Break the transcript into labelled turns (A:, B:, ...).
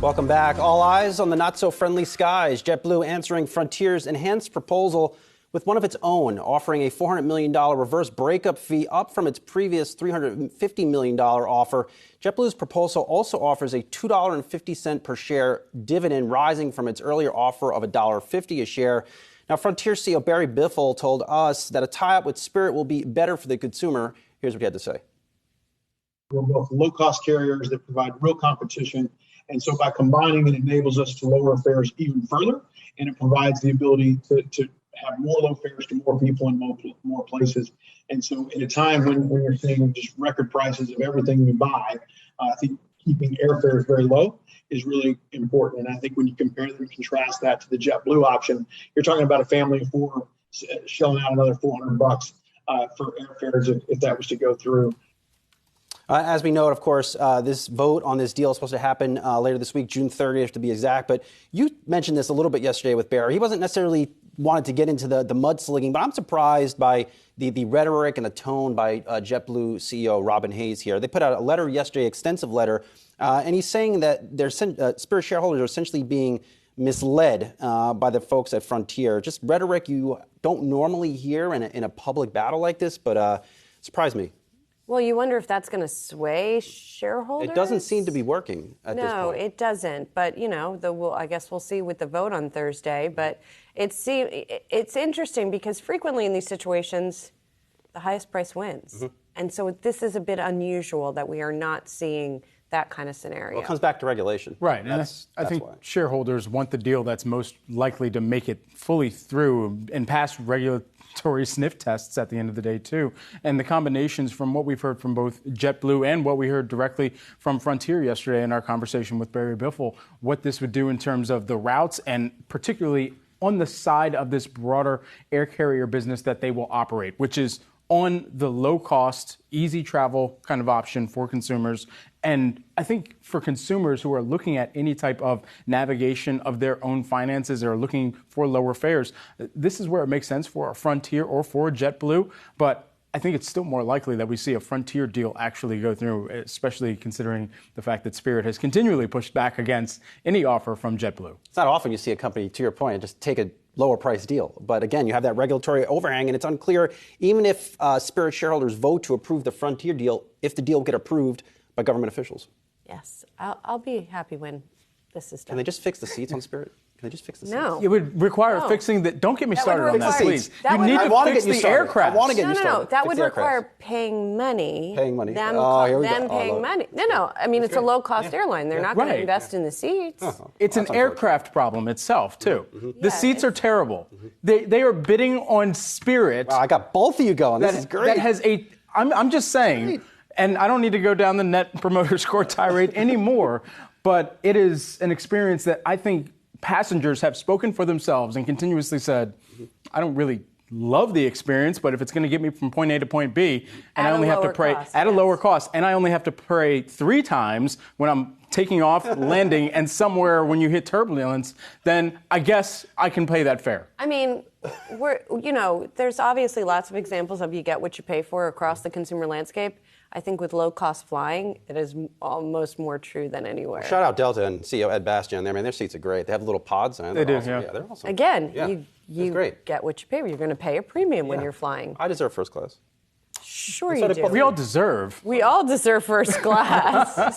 A: Welcome back. All eyes on the not-so-friendly skies. JetBlue answering Frontier's enhanced proposal with one of its own, offering a $400 million reverse breakup fee up from its previous $350 million offer. JetBlue's proposal also offers a $2.50 per share dividend, rising from its earlier offer of $1.50 a share. Now, Frontier CEO Barry Biffle told us that a tie-up with Spirit will be better for the consumer. Here's what he had to say.
B: We're both low-cost carriers that provide real competition. And so by combining, it enables us to lower fares even further, and it provides the ability to have more low fares to more people in more places. And so in a time when you're seeing just record prices of everything we buy, I think keeping airfares very low is really important. And I think when you compare them and contrast that to the JetBlue option, you're talking about a family of four shelling out another $400 for airfares if that was to go through.
A: As we know, of course, this vote on this deal is supposed to happen later this week, June 30th to be exact. But you mentioned this a little bit yesterday with Barry. He wasn't necessarily wanted to get into the mudslinging, but I'm surprised by the rhetoric and the tone by JetBlue CEO Robin Hayes here. They put out a letter yesterday, extensive letter, and he's saying that their Spirit shareholders are essentially being misled by the folks at Frontier. Just rhetoric you don't normally hear in a public battle like this, but surprised me.
C: Well, you wonder if that's going to sway shareholders?
A: It doesn't seem to be working at this point.
C: No, it doesn't. But, you know, I guess we'll see with the vote on Thursday. But it's interesting because frequently in these situations, the highest price wins. Mm-hmm. And so this is a bit unusual that we are not seeing that kind of scenario.
A: Well, it comes back to regulation.
D: Right. And I think why shareholders want the deal that's most likely to make it fully through and pass regulatory sniff tests at the end of the day, too. And the combinations from what we've heard from both JetBlue and what we heard directly from Frontier yesterday in our conversation with Barry Biffle, what this would do in terms of the routes and particularly on the side of this broader air carrier business that they will operate, which is on the low-cost, easy travel kind of option for consumers. And I think for consumers who are looking at any type of navigation of their own finances or looking for lower fares, this is where it makes sense for a Frontier or for a JetBlue. But I think it's still more likely that we see a Frontier deal actually go through, especially considering the fact that Spirit has continually pushed back against any offer from JetBlue.
A: It's not often you see a company, to your point, just take a lower price deal. But again, you have that regulatory overhang, and it's unclear, even if Spirit shareholders vote to approve the Frontier deal, if the deal will get approved by government officials.
C: Yes, I'll be happy when this is done.
A: Can they just fix the seats on Spirit? Can they just fix the seats?
C: No.
D: It would require fixing that. Don't get me started on that, please. You need to fix the aircraft.
A: I want to get you started.
C: No. That would require paying money.
A: Paying money.
C: Them paying money. No. I mean, it's a low-cost airline. They're not going to invest in the seats.
D: It's an aircraft problem itself, too. Mm-hmm. The seats are terrible. They are bidding on Spirit.
A: Wow, I got both of you going. This is great.
D: That has I'm just saying, and I don't need to go down the Net Promoter Score tirade anymore, but it is an experience that I think passengers have spoken for themselves and continuously said, I don't really love the experience, but if it's going to get me from point A to point B, and I only have to pay at a lower cost, and I only have to pay 3 times when I'm taking off, landing, and somewhere when you hit turbulence, then I guess I can pay that fare.
C: I mean, there's obviously lots of examples of you get what you pay for across the consumer landscape. I think with low-cost flying, it is almost more true than anywhere.
A: Shout out Delta and CEO Ed Bastian there. I mean, their seats are great. They have little pods. And
D: they do,
A: awesome.
D: yeah.
A: They're awesome.
C: Again, you get what you pay for. You're going to pay a premium when you're flying.
A: I deserve first class.
C: Sure you do.
D: We all deserve.
C: We all deserve first class.